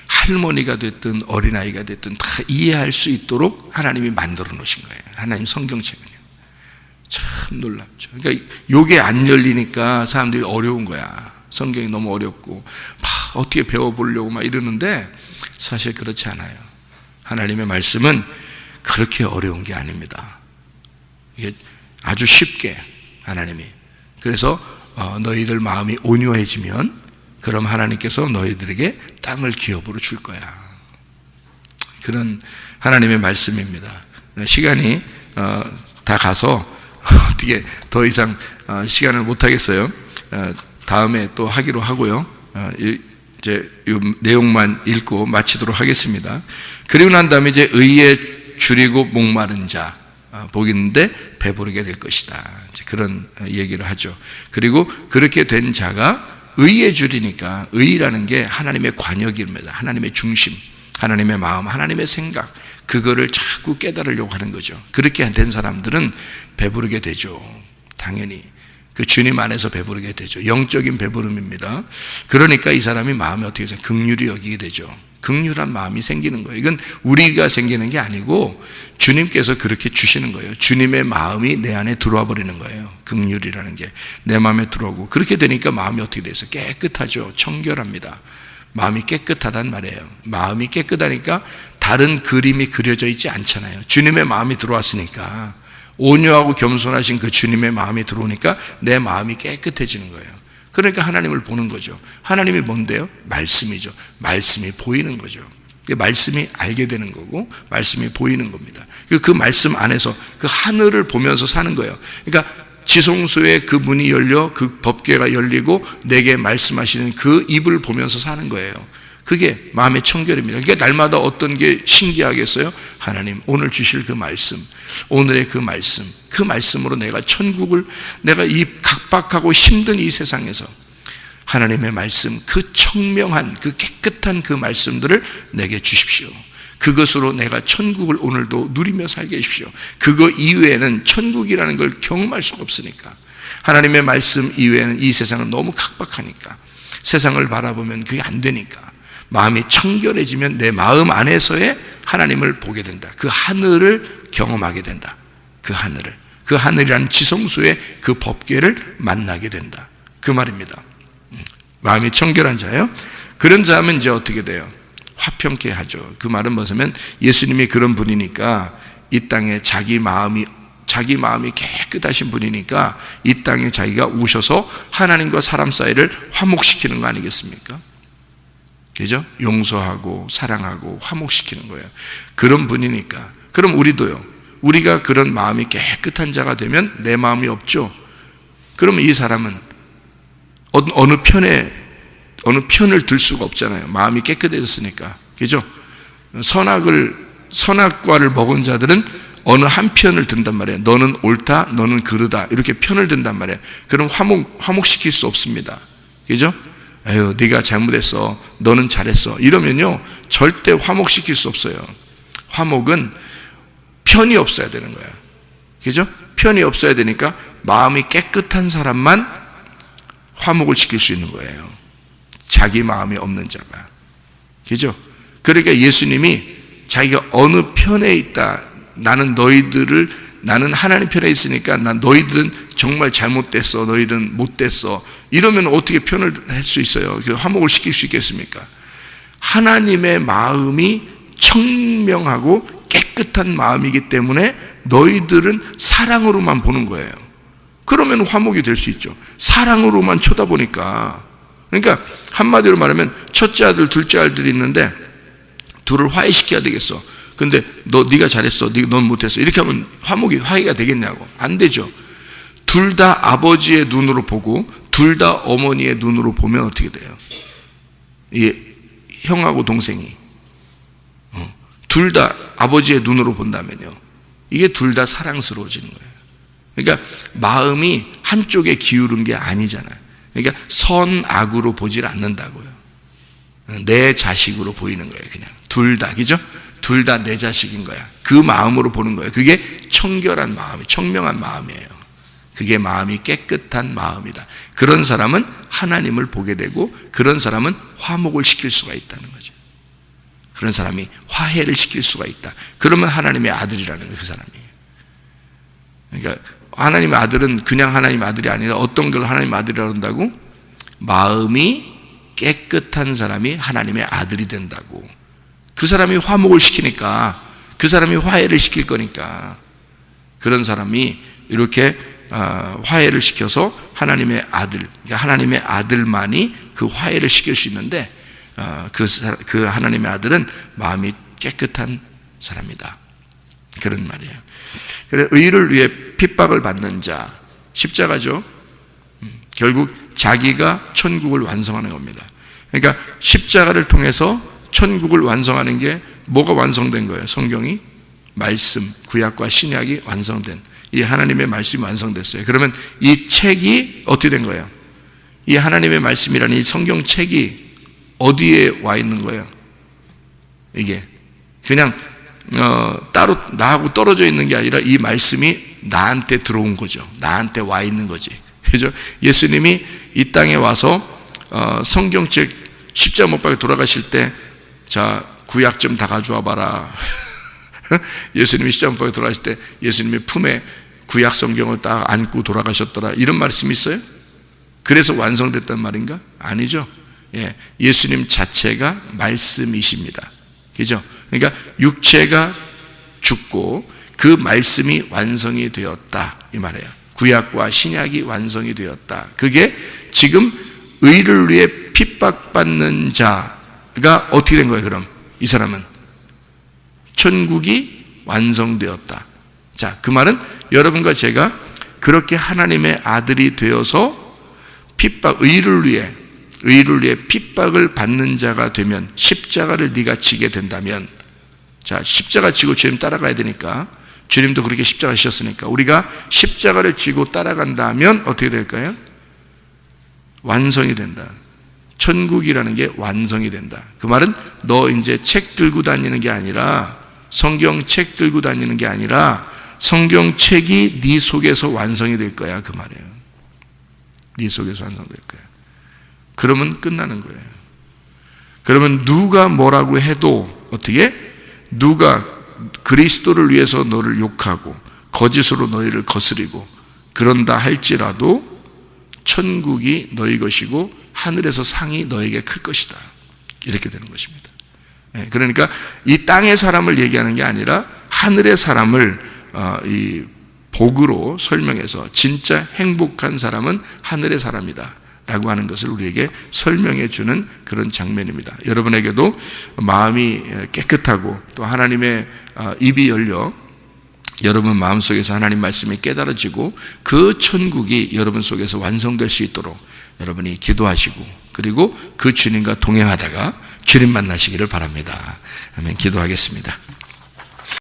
할머니가 됐든 어린아이가 됐든 다 이해할 수 있도록 하나님이 만들어 놓으신 거예요. 하나님 성경책은요. 참 놀랍죠. 그러니까 요게 안 열리니까 사람들이 어려운 거야. 성경이 너무 어렵고 막 어떻게 배워보려고 막 이러는데 사실 그렇지 않아요. 하나님의 말씀은 그렇게 어려운 게 아닙니다. 이게 아주 쉽게 하나님이 그래서 너희들 마음이 온유해지면 그럼 하나님께서 너희들에게 땅을 기업으로 줄 거야. 그런 하나님의 말씀입니다. 시간이 다 가서 어떻게 더 이상 시간을 못 하겠어요. 다음에 또 하기로 하고요. 이제 이 내용만 읽고 마치도록 하겠습니다. 그리고 난 다음에 이제 의에 줄이고 목마른 자 복이 있는데 배부르게 될 것이다. 이제 그런 얘기를 하죠. 그리고 그렇게 된 자가 의에 줄이니까 의라는 게 하나님의 관역입니다. 하나님의 중심, 하나님의 마음, 하나님의 생각 그거를 자꾸 깨달으려고 하는 거죠. 그렇게 된 사람들은 배부르게 되죠. 당연히 그 주님 안에서 배부르게 되죠. 영적인 배부름입니다. 그러니까 이 사람이 마음이 어떻게 해서 긍휼히 여기게 되죠. 긍휼한 마음이 생기는 거예요. 이건 우리가 생기는 게 아니고 주님께서 그렇게 주시는 거예요. 주님의 마음이 내 안에 들어와 버리는 거예요. 긍휼이라는 게 내 마음에 들어오고 그렇게 되니까 마음이 어떻게 돼서 깨끗하죠. 청결합니다. 마음이 깨끗하단 말이에요. 마음이 깨끗하니까 다른 그림이 그려져 있지 않잖아요. 주님의 마음이 들어왔으니까 온유하고 겸손하신 그 주님의 마음이 들어오니까 내 마음이 깨끗해지는 거예요. 그러니까 하나님을 보는 거죠. 하나님이 뭔데요? 말씀이죠. 말씀이 보이는 거죠. 말씀이 알게 되는 거고 말씀이 보이는 겁니다. 그 말씀 안에서 그 하늘을 보면서 사는 거예요. 그러니까 지성소에 그 문이 열려 그 법궤가 열리고 내게 말씀하시는 그 입을 보면서 사는 거예요. 그게 마음의 청결입니다. 그러니까 날마다 어떤 게 신기하겠어요? 하나님 오늘 주실 그 말씀, 오늘의 그 말씀, 그 말씀으로 내가 천국을 내가 이 각박하고 힘든 이 세상에서 하나님의 말씀, 그 청명한 그 깨끗한 그 말씀들을 내게 주십시오. 그것으로 내가 천국을 오늘도 누리며 살게 해주십시오. 그거 이외에는 천국이라는 걸 경험할 수가 없으니까 하나님의 말씀 이외에는 이 세상은 너무 각박하니까 세상을 바라보면 그게 안 되니까 마음이 청결해지면 내 마음 안에서의 하나님을 보게 된다. 그 하늘을 경험하게 된다. 그 하늘이라는 지성소의 그 법궤를 만나게 된다. 그 말입니다. 마음이 청결한 자예요. 그런 자면 이제 어떻게 돼요? 화평케 하죠. 그 말은 뭐냐면 예수님이 그런 분이니까 이 땅에 자기 마음이 깨끗하신 분이니까 이 땅에 자기가 오셔서 하나님과 사람 사이를 화목시키는 거 아니겠습니까? 그죠? 용서하고 사랑하고 화목시키는 거예요. 그런 분이니까. 그럼 우리도요. 우리가 그런 마음이 깨끗한 자가 되면 내 마음이 없죠. 그러면 이 사람은 어느 편을 들 수가 없잖아요. 마음이 깨끗해졌으니까. 그죠? 선악과를 먹은 자들은 어느 한 편을 든단 말이에요. 너는 옳다, 너는 그르다. 이렇게 편을 든단 말이에요. 그럼 화목시킬 수 없습니다. 그죠? 에휴, 네가 잘못했어. 너는 잘했어. 이러면요, 절대 화목시킬 수 없어요. 화목은 편이 없어야 되는 거야. 그죠? 편이 없어야 되니까 마음이 깨끗한 사람만 화목을 시킬 수 있는 거예요. 자기 마음이 없는 자가. 그죠? 그러니까 예수님이 자기가 어느 편에 있다. 나는 하나님 편에 있으니까 너희들은 정말 잘못됐어. 너희들은 못됐어. 이러면 어떻게 편을 할 수 있어요? 화목을 시킬 수 있겠습니까? 하나님의 마음이 청명하고 깨끗한 마음이기 때문에 너희들은 사랑으로만 보는 거예요. 그러면 화목이 될 수 있죠. 사랑으로만 쳐다보니까. 그러니까 한마디로 말하면 첫째 아들, 둘째 아들이 있는데 둘을 화해시켜야 되겠어. 근데 네가 잘했어, 넌 못했어. 이렇게 하면 화해가 되겠냐고. 안 되죠. 둘 다 아버지의 눈으로 보고 둘 다 어머니의 눈으로 보면 어떻게 돼요? 이게 형하고 동생이 둘 다 아버지의 눈으로 본다면요, 이게 둘 다 사랑스러워지는 거예요. 그러니까 마음이 한쪽에 기울은 게 아니잖아요. 그러니까 선악으로 보질 않는다고요. 내 자식으로 보이는 거예요. 그냥 둘 다, 그죠? 둘 다 내 자식인 거야. 그 마음으로 보는 거예요. 그게 청결한 마음이, 청명한 마음이에요. 그게 마음이 깨끗한 마음이다. 그런 사람은 하나님을 보게 되고 그런 사람은 화목을 시킬 수가 있다는 거죠. 그런 사람이 화해를 시킬 수가 있다. 그러면 하나님의 아들이라는 거예요. 그 사람이. 그러니까 하나님의 아들은 그냥 하나님의 아들이 아니라 어떤 걸 하나님의 아들이라고 한다고? 마음이 깨끗한 사람이 하나님의 아들이 된다고. 그 사람이 화목을 시키니까, 그 사람이 화해를 시킬 거니까, 그런 사람이 이렇게 화해를 시켜서 하나님의 아들, 그러니까 하나님의 아들만이 그 화해를 시킬 수 있는데, 그 하나님의 아들은 마음이 깨끗한 사람이다. 그런 말이에요. 그래서 의를 위해 핍박을 받는 자, 십자가죠. 결국 자기가 천국을 완성하는 겁니다. 그러니까 십자가를 통해서 천국을 완성하는 게 뭐가 완성된 거예요? 성경이 말씀, 구약과 신약이 완성된, 이 하나님의 말씀이 완성됐어요. 그러면 이 책이 어떻게 된 거예요? 이 하나님의 말씀이라는 이 성경책이 어디에 와 있는 거예요? 이게 그냥 따로 나하고 떨어져 있는 게 아니라 이 말씀이 나한테 들어온 거죠. 나한테 와 있는 거지. 그죠? 예수님이 이 땅에 와서 성경책 십자가 못 박혀 돌아가실 때, 자, 구약 좀 다 가져와 봐라. 예수님이 십자가 못 박혀 돌아가실 때 예수님의 품에 구약 성경을 딱 안고 돌아가셨더라. 이런 말씀이 있어요? 그래서 완성됐단 말인가? 아니죠. 예, 예수님 자체가 말씀이십니다. 그죠? 그러니까 육체가 죽고 그 말씀이 완성이 되었다, 이 말이에요. 구약과 신약이 완성이 되었다. 그게 지금 의를 위해 핍박받는 자가 어떻게 된 거예요? 그럼 이 사람은 천국이 완성되었다. 자, 그 말은 여러분과 제가 그렇게 하나님의 아들이 되어서 의를 위해 핍박을 받는 자가 되면, 십자가를 네가 지게 된다면, 자, 십자가 지고 주님 따라가야 되니까, 주님도 그렇게 십자가 지셨으니까 우리가 십자가를 지고 따라간다면 어떻게 될까요? 완성이 된다. 천국이라는 게 완성이 된다. 그 말은 너 이제 책 들고 다니는 게 아니라, 성경책 들고 다니는 게 아니라 성경책이 네 속에서 완성이 될 거야, 그 말이에요. 네 속에서 완성될 거야. 그러면 끝나는 거예요. 그러면 누가 뭐라고 해도, 어떻게? 누가 그리스도를 위해서 너를 욕하고 거짓으로 너희를 거스리고 그런다 할지라도 천국이 너희 것이고 하늘에서 상이 너에게 클 것이다. 이렇게 되는 것입니다. 그러니까 이 땅의 사람을 얘기하는 게 아니라 하늘의 사람을 이 복으로 설명해서 진짜 행복한 사람은 하늘의 사람이다 라고 하는 것을 우리에게 설명해 주는 그런 장면입니다. 여러분에게도 마음이 깨끗하고 또 하나님의 입이 열려 여러분 마음속에서 하나님 말씀이 깨달아지고 그 천국이 여러분 속에서 완성될 수 있도록 여러분이 기도하시고, 그리고 그 주님과 동행하다가 주님 만나시기를 바랍니다. 아멘. 기도하겠습니다.